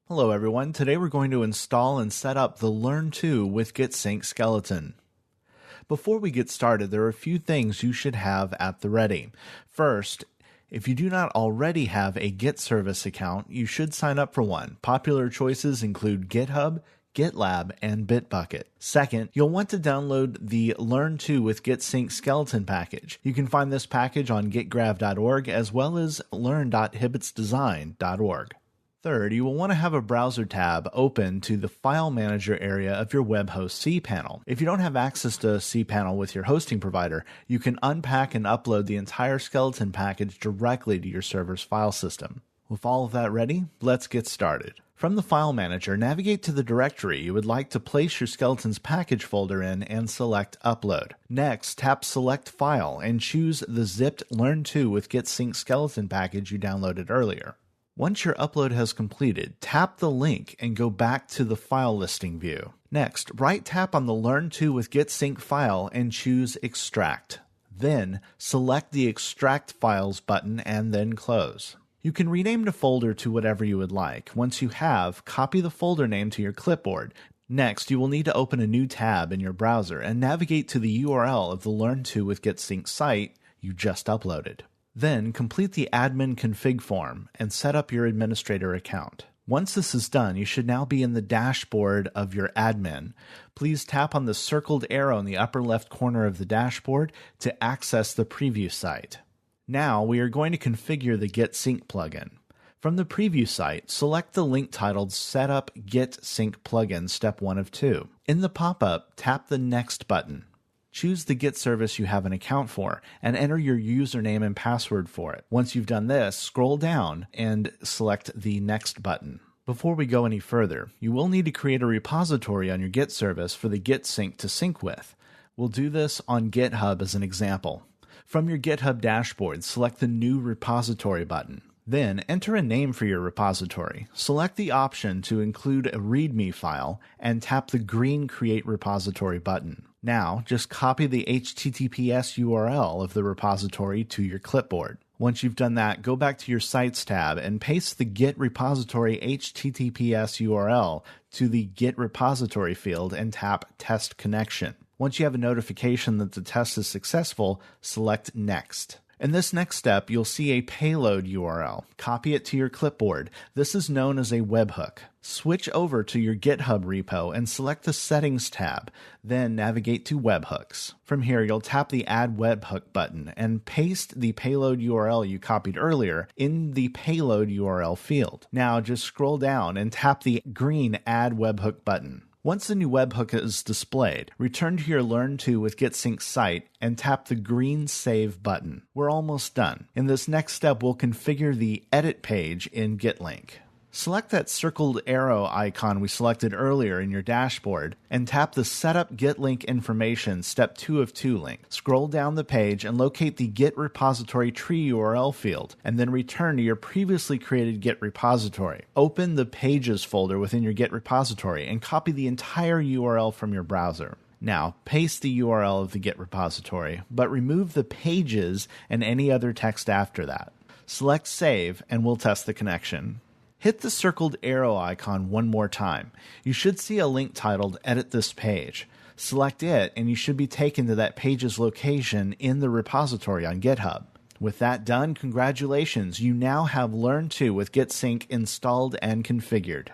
Hello everyone, today we're going to install and set up the Learn2 with Git Sync skeleton. Before we get started, there are a few things you should have at the ready. First, if you do not already have a Git service account, you should sign up for one. Popular choices include GitHub, GitLab, and Bitbucket. Second, you'll want to download the Learn2 with Git Sync skeleton package. You can find this package on gitgrav.org as well as learn.hibbetsdesign.org. Third, you will want to have a browser tab open to the file manager area of your web host cPanel. If you don't have access to cPanel with your hosting provider, you can unpack and upload the entire skeleton package directly to your server's file system. With all of that ready, let's get started. From the file manager, navigate to the directory you would like to place your skeleton's package folder in and select Upload. Next, tap Select File and choose the zipped Learn2 with Git Sync skeleton package you downloaded earlier. Once your upload has completed, tap the link and go back to the file listing view. Next, right-tap on the Learn2 with Git Sync file and choose Extract. Then, select the Extract Files button and then close. You can rename the folder to whatever you would like. Once you have, copy the folder name to your clipboard. Next, you will need to open a new tab in your browser and navigate to the URL of the Learn2 with Git Sync site you just uploaded. Then complete the admin config form and set up your administrator account. Once this is done, you should now be in the dashboard of your admin. Please tap on the circled arrow in the upper left corner of the dashboard to access the preview site. Now we are going to configure the Git Sync plugin. From the preview site, select the link titled Setup Git Sync Plugin Step 1 of 2. In the pop-up, tap the Next button. Choose the Git service you have an account for and enter your username and password for it. Once you've done this, scroll down and select the Next button. Before we go any further, you will need to create a repository on your Git service for the Git Sync to sync with. We'll do this on GitHub as an example. From your GitHub dashboard, select the New Repository button. Then enter a name for your repository. Select the option to include a README file and tap the green Create Repository button. Now, just copy the HTTPS URL of the repository to your clipboard. Once you've done that, go back to your Sites tab and paste the Git repository HTTPS URL to the Git repository field and tap Test Connection. Once you have a notification that the test is successful, select Next. In this next step, you'll see a payload URL. Copy it to your clipboard. This is known as a webhook. Switch over to your GitHub repo and select the Settings tab, then navigate to Webhooks. From here, you'll tap the Add Webhook button and paste the payload URL you copied earlier in the payload URL field. Now just scroll down and tap the green Add Webhook button. Once the new webhook is displayed, return to your Learn2 with Git Sync site and tap the green Save button. We're almost done. In this next step, we'll configure the Edit page in GitLink. Select that circled arrow icon we selected earlier in your dashboard and tap the Setup GitLink Information Step 2 of 2 link. Scroll down the page and locate the Git repository tree URL field, and then return to your previously created Git repository. Open the Pages folder within your Git repository and copy the entire URL from your browser. Now, paste the URL of the Git repository, but remove the pages and any other text after that. Select Save, and we'll test the connection. Hit the circled arrow icon one more time. You should see a link titled Edit this page. Select it, and you should be taken to that page's location in the repository on GitHub. With that done, congratulations, you now have Learn2 with Git Sync installed and configured.